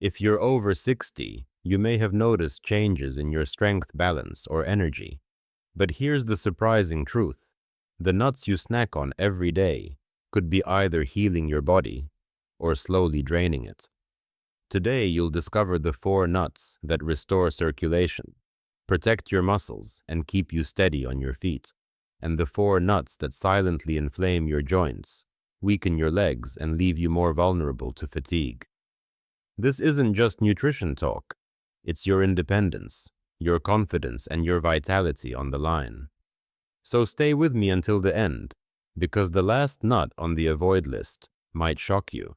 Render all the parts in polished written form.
If you're over 60, you may have noticed changes in your strength balance or energy. But here's the surprising truth. The nuts you snack on every day could be either healing your body or slowly draining it. Today, you'll discover the 4 nuts that restore circulation, protect your muscles, and keep you steady on your feet, and the 4 nuts that silently inflame your joints, weaken your legs, and leave you more vulnerable to fatigue. This isn't just nutrition talk. It's your independence, your confidence, and your vitality on the line. So stay with me until the end, because the last nut on the avoid list might shock you.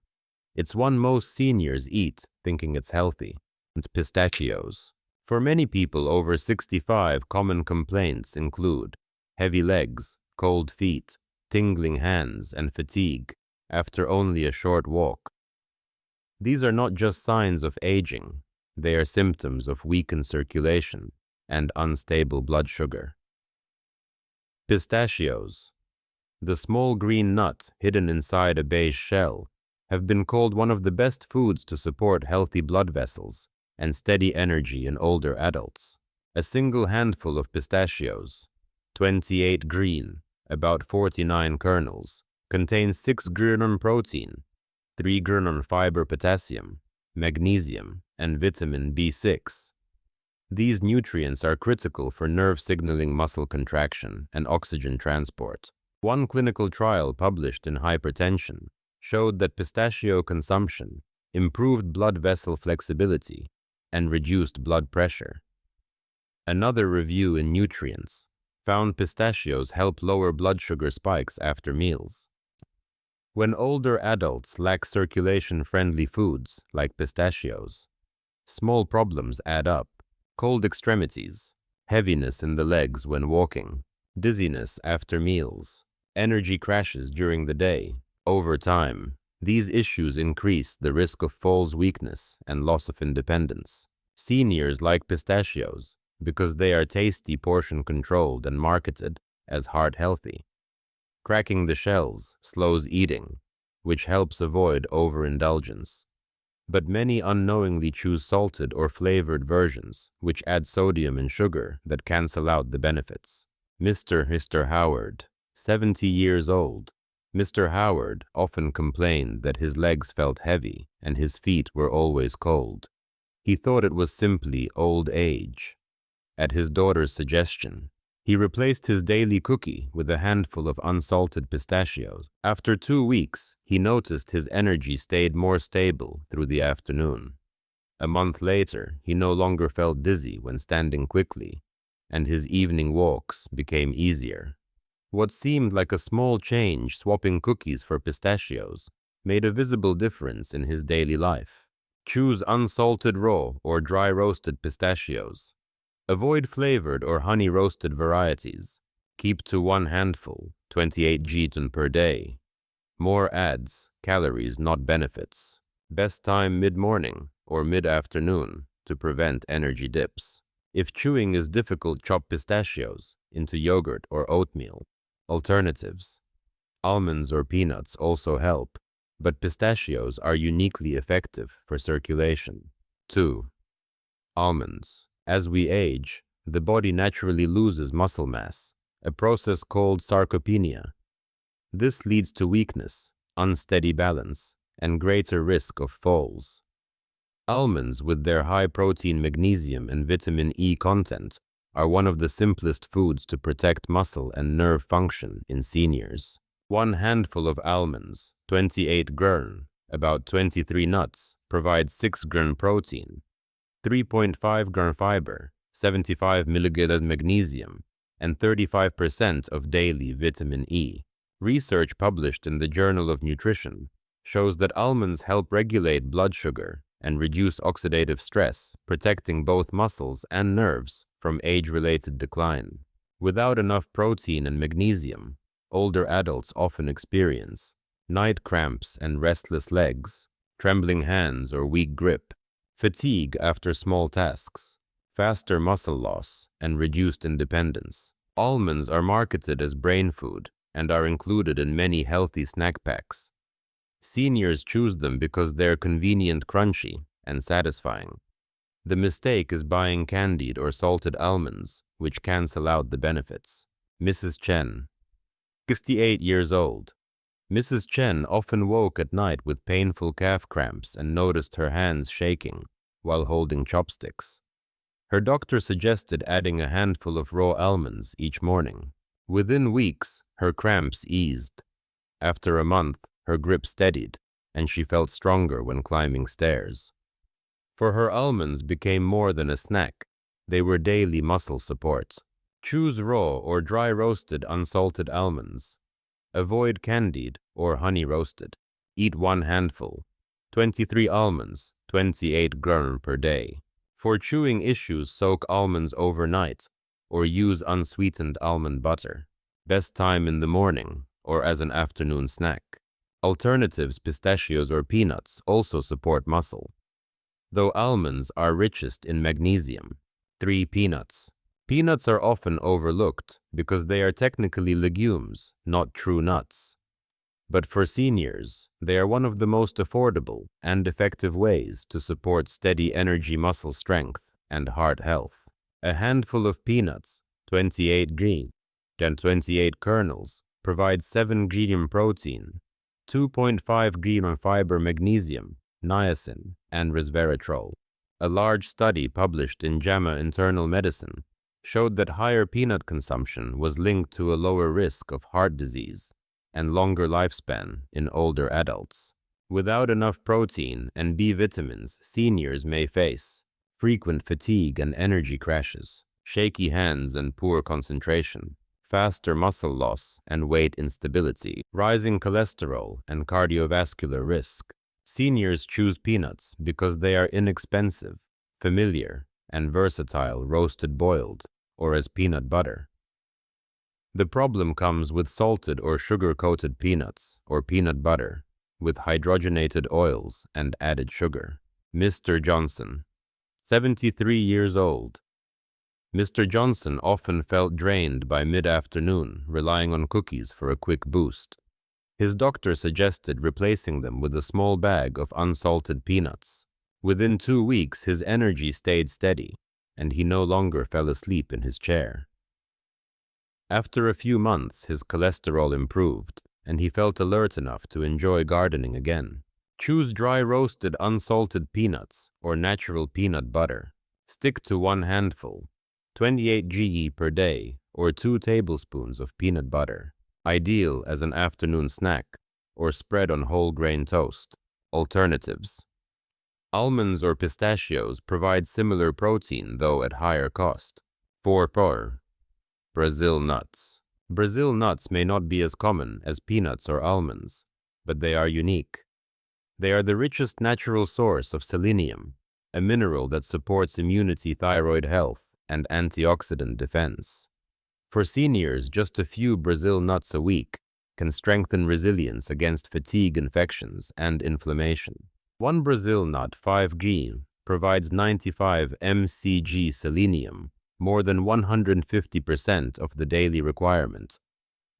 It's one most seniors eat thinking it's healthy. It's pistachios. For many people over 65, common complaints include heavy legs, cold feet, tingling hands, and fatigue after only a short walk. These are not just signs of aging. They are symptoms of weakened circulation and unstable blood sugar. Pistachios, the small green nut hidden inside a beige shell, have been called one of the best foods to support healthy blood vessels and steady energy in older adults. A single handful of pistachios, 28 green, about 49 kernels, contains 6 grn protein, 3 grn fiber potassium, magnesium, and vitamin B6. These nutrients are critical for nerve signaling, muscle contraction, and oxygen transport. One clinical trial published in Hypertension showed that pistachio consumption improved blood vessel flexibility and reduced blood pressure. Another review in Nutrients found pistachios help lower blood sugar spikes after meals. When older adults lack circulation-friendly foods like pistachios, small problems add up. Cold extremities, heaviness in the legs when walking, dizziness after meals, energy crashes during the day. Over time, these issues increase the risk of falls, weakness, and loss of independence. Seniors like pistachios because they are tasty, portion-controlled, and marketed as heart-healthy. Cracking the shells slows eating, which helps avoid overindulgence. But many unknowingly choose salted or flavored versions, which add sodium and sugar that cancel out the benefits. Mr. Howard, 70 years old. Mr. Howard often complained that his legs felt heavy and his feet were always cold. He thought it was simply old age. At his daughter's suggestion, he replaced his daily cookie with a handful of unsalted pistachios. After 2 weeks, he noticed his energy stayed more stable through the afternoon. A month later, he no longer felt dizzy when standing quickly, and his evening walks became easier. What seemed like a small change, swapping cookies for pistachios, made a visible difference in his daily life. Choose unsalted raw or dry roasted pistachios. Avoid flavored or honey-roasted varieties. Keep to 1 handful, 28 grn per day. More adds, calories, not benefits. Best time mid-morning or mid-afternoon to prevent energy dips. If chewing is difficult, chop pistachios into yogurt or oatmeal. Alternatives. Almonds or peanuts also help, but pistachios are uniquely effective for circulation. 2. Almonds. As we age, the body naturally loses muscle mass, a process called sarcopenia. This leads to weakness, unsteady balance, and greater risk of falls. Almonds, with their high protein, magnesium, and vitamin E content, are one of the simplest foods to protect muscle and nerve function in seniors. 1 handful of almonds, 28 grn, about 23 nuts, provides 6 grn protein, 3.5 grn fiber, 75 mg magnesium, and 35% of daily vitamin E. Research published in the Journal of Nutrition shows that almonds help regulate blood sugar and reduce oxidative stress, protecting both muscles and nerves from age-related decline. Without enough protein and magnesium, older adults often experience night cramps and restless legs, trembling hands or weak grip, fatigue after small tasks, faster muscle loss, and reduced independence. Almonds are marketed as brain food and are included in many healthy snack packs. Seniors choose them because they're convenient, crunchy, and satisfying. The mistake is buying candied or salted almonds, which cancel out the benefits. Mrs. Chen, 68 years old. Mrs. Chen often woke at night with painful calf cramps and noticed her hands shaking while holding chopsticks. Her doctor suggested adding a handful of raw almonds each morning. Within weeks, her cramps eased. After a month, her grip steadied, and she felt stronger when climbing stairs. For her almonds became more than a snack. They were daily muscle support. Choose raw or dry roasted unsalted almonds. Avoid candied or honey roasted. Eat 1 handful. 23 almonds, 28 grams per day. For chewing issues, soak almonds overnight or use unsweetened almond butter. Best time in the morning or as an afternoon snack. Alternatives, pistachios or peanuts, also support muscle. Though almonds are richest in magnesium. 3 peanuts. Peanuts are often overlooked because they are technically legumes, not true nuts. But for seniors, they are one of the most affordable and effective ways to support steady energy, muscle strength, and heart health. A handful of peanuts, 28 green, and 28 kernels, provides 7 grams protein, 2.5 grams fiber, magnesium, niacin, and resveratrol. A large study published in JAMA Internal Medicine showed that higher peanut consumption was linked to a lower risk of heart disease and longer lifespan in older adults. Without enough protein and B vitamins, seniors may face frequent fatigue and energy crashes, shaky hands and poor concentration, faster muscle loss and weight instability, rising cholesterol and cardiovascular risk. Seniors choose peanuts because they are inexpensive, familiar, and versatile, roasted, boiled, or as peanut butter. The problem comes with salted or sugar-coated peanuts or peanut butter with hydrogenated oils and added sugar. Mr. Johnson, 73 years old. Mr. Johnson often felt drained by mid-afternoon, relying on cookies for a quick boost. His doctor suggested replacing them with a small bag of unsalted peanuts. Within 2 weeks, his energy stayed steady, and he no longer fell asleep in his chair. After a few months, his cholesterol improved, and he felt alert enough to enjoy gardening again. Choose dry roasted unsalted peanuts or natural peanut butter. Stick to 1 handful, 28 grams per day, or 2 tablespoons of peanut butter. Ideal as an afternoon snack or spread on whole grain toast. Alternatives. Almonds or pistachios provide similar protein, though at higher cost. 4. Brazil nuts. Brazil nuts may not be as common as peanuts or almonds, but they are unique. They are the richest natural source of selenium, a mineral that supports immunity, thyroid health, and antioxidant defense. For seniors, just a few Brazil nuts a week can strengthen resilience against fatigue, infections, and inflammation. 1 Brazil nut, 5 grams, provides 95 mcg selenium, more than 150% of the daily requirement.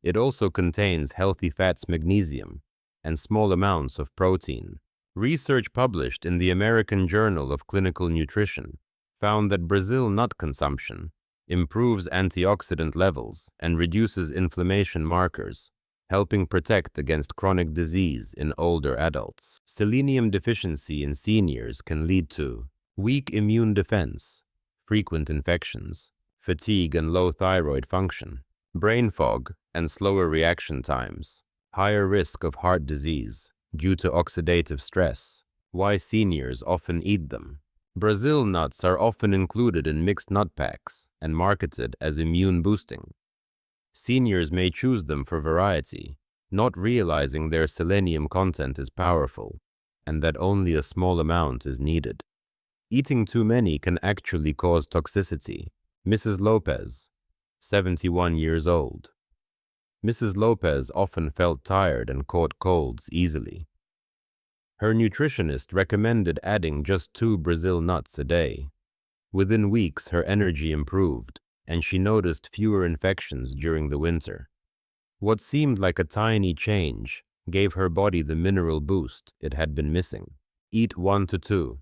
It also contains healthy fats, magnesium, and small amounts of protein. Research published in the American Journal of Clinical Nutrition found that Brazil nut consumption improves antioxidant levels and reduces inflammation markers, helping protect against chronic disease in older adults. Selenium deficiency in seniors can lead to weak immune defense, frequent infections, fatigue and low thyroid function, brain fog and slower reaction times, higher risk of heart disease due to oxidative stress. Why seniors often eat them. Brazil nuts are often included in mixed nut packs and marketed as immune boosting. Seniors may choose them for variety, not realizing their selenium content is powerful and that only a small amount is needed. Eating too many can actually cause toxicity. Mrs. Lopez, 71 years old. Mrs. Lopez often felt tired and caught colds easily. Her nutritionist recommended adding just 2 Brazil nuts a day. Within weeks, her energy improved, and she noticed fewer infections during the winter. What seemed like a tiny change gave her body the mineral boost it had been missing. Eat 1 to 2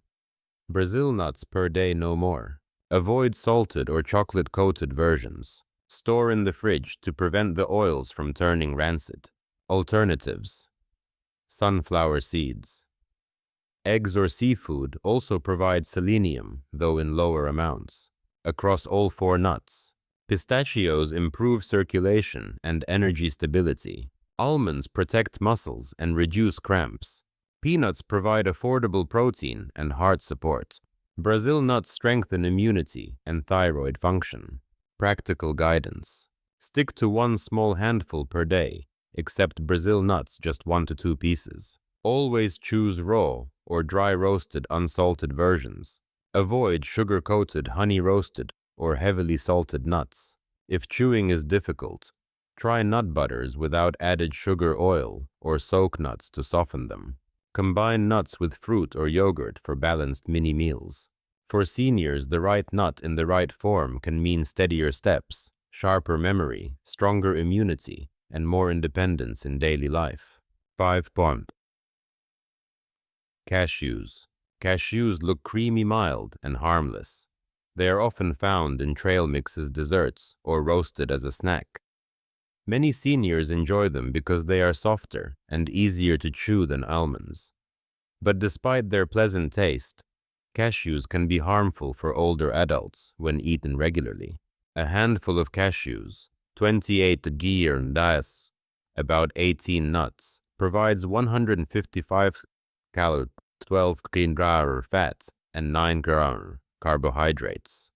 Brazil nuts per day no more. Avoid salted or chocolate-coated versions. Store in the fridge to prevent the oils from turning rancid. Alternatives: sunflower seeds. Eggs or seafood also provide selenium, though in lower amounts. Across all 4 nuts. Pistachios improve circulation and energy stability. Almonds protect muscles and reduce cramps. Peanuts provide affordable protein and heart support. Brazil nuts strengthen immunity and thyroid function. Practical guidance: stick to 1 small handful per day, except Brazil nuts just 1 to 2 pieces. Always choose raw or dry roasted unsalted versions. Avoid sugar-coated, honey-roasted, or heavily salted nuts. If chewing is difficult, try nut butters without added sugar oil or soak nuts to soften them. Combine nuts with fruit or yogurt for balanced mini meals. For seniors, the right nut in the right form can mean steadier steps, sharper memory, stronger immunity, and more independence in daily life. 5. Cashews. Cashews look creamy, mild, and harmless. They are often found in trail mixes, desserts, or roasted as a snack. Many seniors enjoy them because they are softer and easier to chew than almonds. But despite their pleasant taste, cashews can be harmful for older adults when eaten regularly. A handful of cashews, 28 guirnaldas, about 18 nuts, provides 155 calories, 12 grams fat, and 9 grams carbohydrates.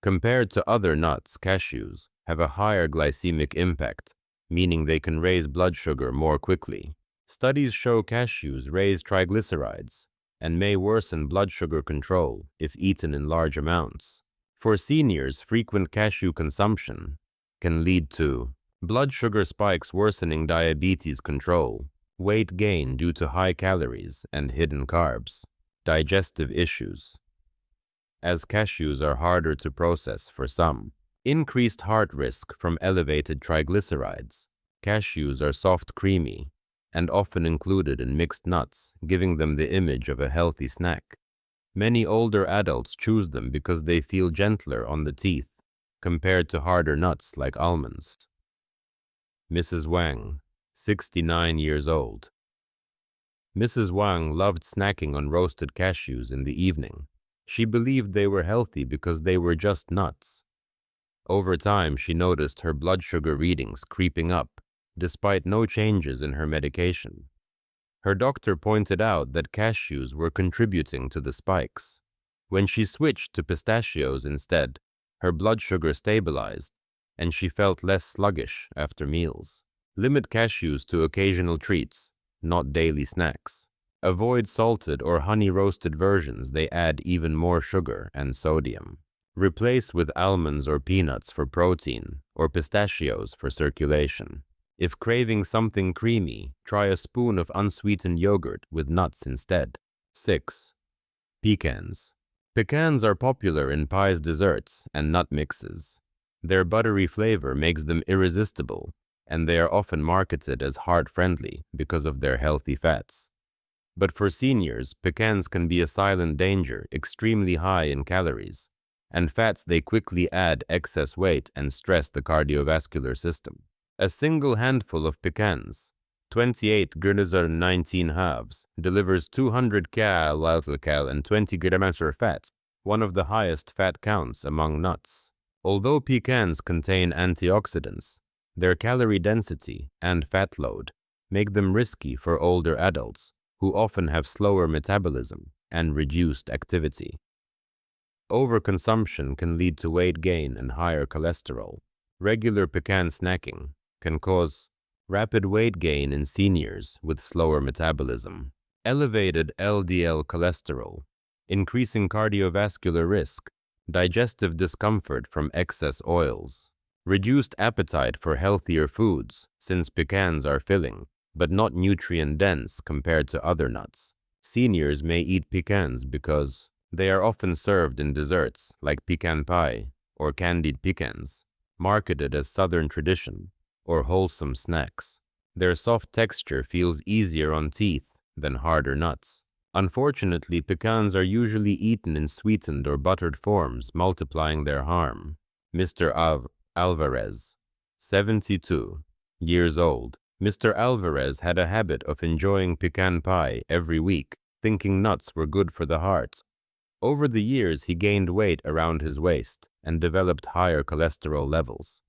Compared to other nuts, cashews have a higher glycemic impact, meaning they can raise blood sugar more quickly. Studies show cashews raise triglycerides and may worsen blood sugar control if eaten in large amounts. For seniors, frequent cashew consumption can lead to blood sugar spikes, worsening diabetes control, weight gain due to high calories and hidden carbs, digestive issues, as cashews are harder to process for some, increased heart risk from elevated triglycerides. Cashews are soft, creamy, and often included in mixed nuts, giving them the image of a healthy snack. Many older adults choose them because they feel gentler on the teeth compared to harder nuts like almonds. Mrs. Wang, 69 years old. Mrs. Wang loved snacking on roasted cashews in the evening. She believed they were healthy because they were just nuts. Over time, she noticed her blood sugar readings creeping up, despite no changes in her medication. Her doctor pointed out that cashews were contributing to the spikes. When she switched to pistachios instead, her blood sugar stabilized, and she felt less sluggish after meals. Limit cashews to occasional treats, not daily snacks. Avoid salted or honey-roasted versions. They add even more sugar and sodium. Replace with almonds or peanuts for protein, or pistachios for circulation. If craving something creamy, try a spoon of unsweetened yogurt with nuts instead. 6. Pecans. Pecans are popular in pies, desserts, and nut mixes. Their buttery flavor makes them irresistible, and they are often marketed as heart-friendly because of their healthy fats. But for seniors, pecans can be a silent danger, extremely high in calories and fats. They quickly add excess weight and stress the cardiovascular system. A single handful of pecans, 28 grams or 19 halves, delivers 200 calories and 20 grams of fat, one of the highest fat counts among nuts. Although pecans contain antioxidants, their calorie density and fat load make them risky for older adults who often have slower metabolism and reduced activity. Overconsumption can lead to weight gain and higher cholesterol. Regular pecan snacking can cause rapid weight gain in seniors with slower metabolism. Elevated LDL cholesterol, increasing cardiovascular risk, digestive discomfort from excess oils, reduced appetite for healthier foods since pecans are filling but not nutrient-dense compared to other nuts. Seniors may eat pecans because they are often served in desserts like pecan pie or candied pecans, marketed as Southern tradition or wholesome snacks. Their soft texture feels easier on teeth than harder nuts. Unfortunately, pecans are usually eaten in sweetened or buttered forms, multiplying their harm. Mr. Alvarez, 72 years old. Mr. Alvarez had a habit of enjoying pecan pie every week, thinking nuts were good for the heart. Over the years, he gained weight around his waist and developed higher cholesterol levels.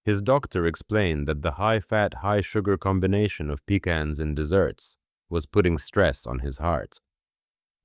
His doctor explained that the high-fat, high-sugar combination of pecans in desserts was putting stress on his heart.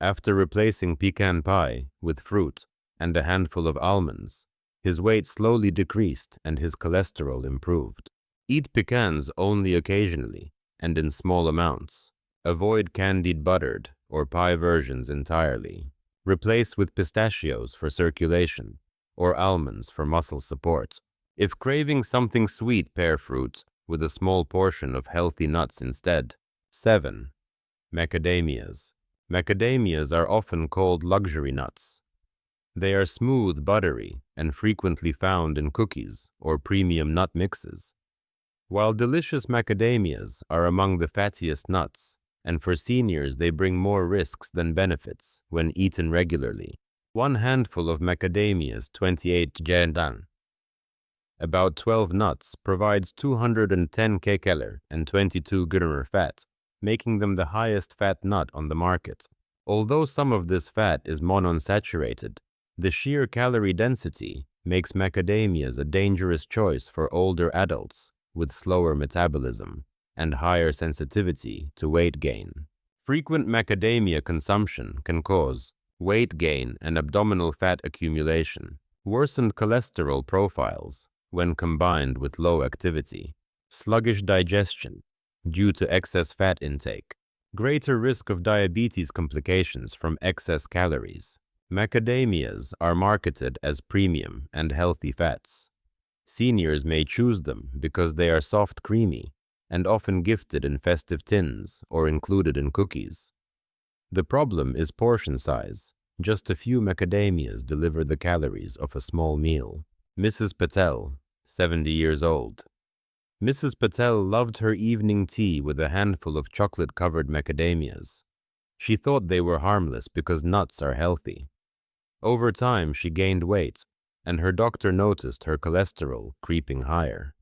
After replacing pecan pie with fruit and a handful of almonds, his weight slowly decreased and his cholesterol improved. Eat pecans only occasionally and in small amounts. Avoid candied buttered or pie versions entirely. Replace with pistachios for circulation or almonds for muscle support. If craving something sweet, pair fruit with a small portion of healthy nuts instead. 7. Macadamias. Macadamias are often called luxury nuts. They are smooth, buttery, and frequently found in cookies or premium nut mixes. While delicious macadamias are among the fattiest nuts, and for seniors they bring more risks than benefits when eaten regularly. One handful of macadamias, 28 gendan, about 12 nuts, provides 210 kcal and 22 grams fat, making them the highest fat nut on the market. Although some of this fat is monounsaturated, the sheer calorie density makes macadamias a dangerous choice for older adults with slower metabolism and higher sensitivity to weight gain. Frequent macadamia consumption can cause weight gain and abdominal fat accumulation, worsened cholesterol profiles when combined with low activity, sluggish digestion due to excess fat intake, greater risk of diabetes complications from excess calories. Macadamias are marketed as premium and healthy fats. Seniors may choose them because they are soft, creamy, and often gifted in festive tins or included in cookies. The problem is portion size. Just a few macadamias deliver the calories of a small meal. Mrs. Patel, 70 years old. Mrs. Patel loved her evening tea with a handful of chocolate-covered macadamias. She thought they were harmless because nuts are healthy. Over time, she gained weight, and her doctor noticed her cholesterol creeping higher.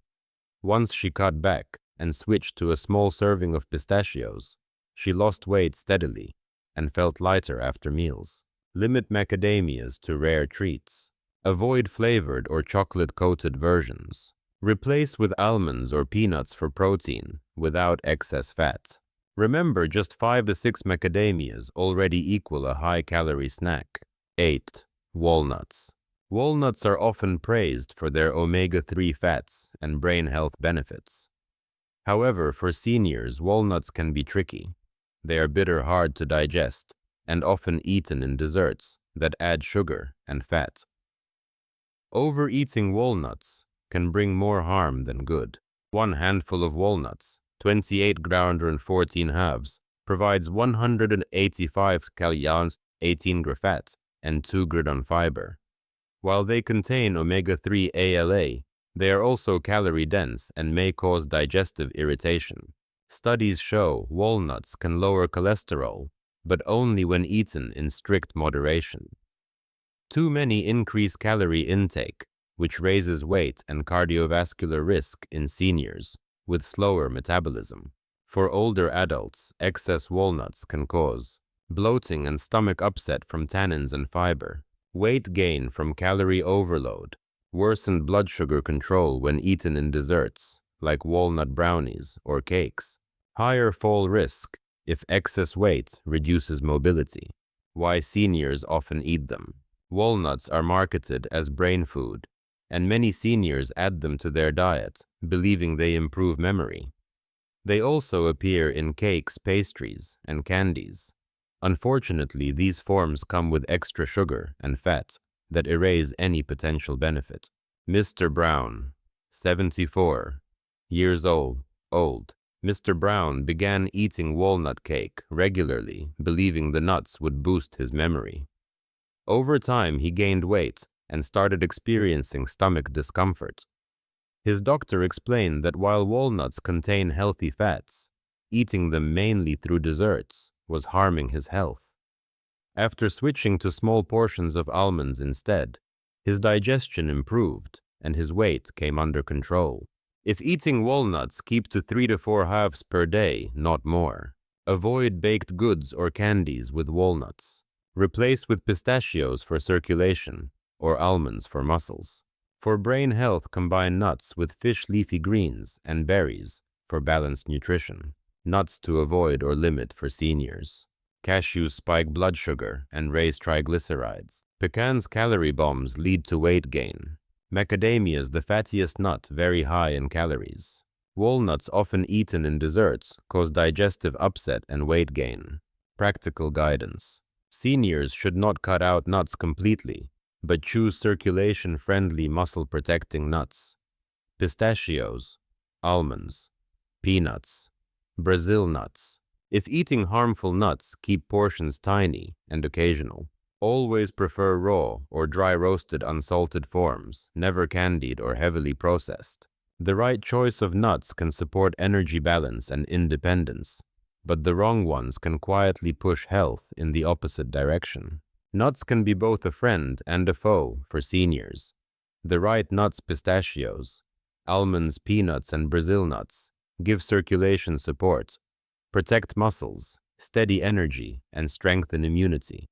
Once she cut back and switched to a small serving of pistachios, she lost weight steadily and felt lighter after meals. Limit macadamias to rare treats. Avoid flavored or chocolate-coated versions. Replace with almonds or peanuts for protein without excess fat. Remember, just 5 to 6 macadamias already equal a high-calorie snack. 8. Walnuts. Walnuts are often praised for their omega-3 fats and brain health benefits. However, for seniors, walnuts can be tricky. They are bitter, hard to digest, and often eaten in desserts that add sugar and fat. Overeating walnuts can bring more harm than good. One handful of walnuts, 28 grams and 14 halves, provides 185 calories, 18 grams fat, and 2 grams fiber. While they contain omega-3 ALA, they are also calorie-dense and may cause digestive irritation. Studies show walnuts can lower cholesterol, but only when eaten in strict moderation. Too many increase calorie intake, which raises weight and cardiovascular risk in seniors with slower metabolism. For older adults, excess walnuts can cause bloating and stomach upset from tannins and fiber, weight gain from calorie overload, worsened blood sugar control when eaten in desserts, like walnut brownies or cakes, higher fall risk if excess weight reduces mobility. Why seniors often eat them. Walnuts are marketed as brain food, and many seniors add them to their diet, believing they improve memory. They also appear in cakes, pastries, and candies. Unfortunately, these forms come with extra sugar and fat that erase any potential benefit. Mr. Brown, 74 years old. Mr. Brown began eating walnut cake regularly, believing the nuts would boost his memory. Over time, he gained weight and started experiencing stomach discomfort. His doctor explained that while walnuts contain healthy fats, eating them mainly through desserts was harming his health. After switching to small portions of almonds instead, his digestion improved and his weight came under control. If eating walnuts, keep to 3 to 4 halves per day, not more. Avoid baked goods or candies with walnuts. Replace with pistachios for circulation or almonds for muscles. For brain health, combine nuts with fish leafy greens and berries for balanced nutrition. Nuts to avoid or limit for seniors. Cashews spike blood sugar and raise triglycerides. Pecans' calorie bombs lead to weight gain. Macadamias, the fattiest nut, very high in calories. Walnuts, often eaten in desserts, cause digestive upset and weight gain. Practical guidance. Seniors should not cut out nuts completely, but choose circulation-friendly, muscle-protecting nuts. Pistachios, almonds, peanuts, Brazil nuts. If eating harmful nuts, keep portions tiny and occasional. Always prefer raw or dry roasted unsalted forms, never candied or heavily processed. The right choice of nuts can support energy balance and independence, but the wrong ones can quietly push health in the opposite direction. Nuts can be both a friend and a foe for seniors. The right nuts, pistachios, almonds, peanuts, and Brazil nuts, give circulation support, protect muscles, steady energy, and strengthen immunity.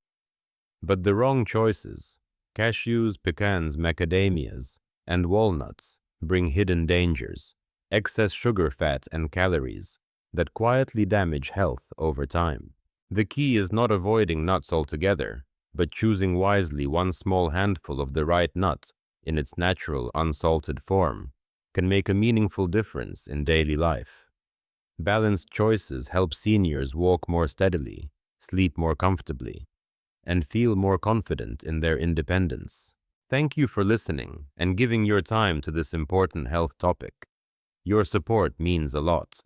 But the wrong choices, cashews, pecans, macadamias, and walnuts, bring hidden dangers, excess sugar, fat, and calories that quietly damage health over time. The key is not avoiding nuts altogether, but choosing wisely. One small handful of the right nut in its natural, unsalted form can make a meaningful difference in daily life. Balanced choices help seniors walk more steadily, sleep more comfortably, and feel more confident in their independence. Thank you for listening and giving your time to this important health topic. Your support means a lot.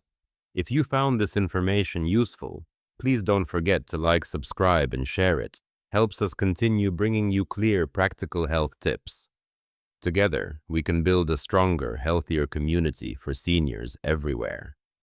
If you found this information useful, please don't forget to like, subscribe, and share it. Helps us continue bringing you clear, practical health tips. Together, we can build a stronger, healthier community for seniors everywhere.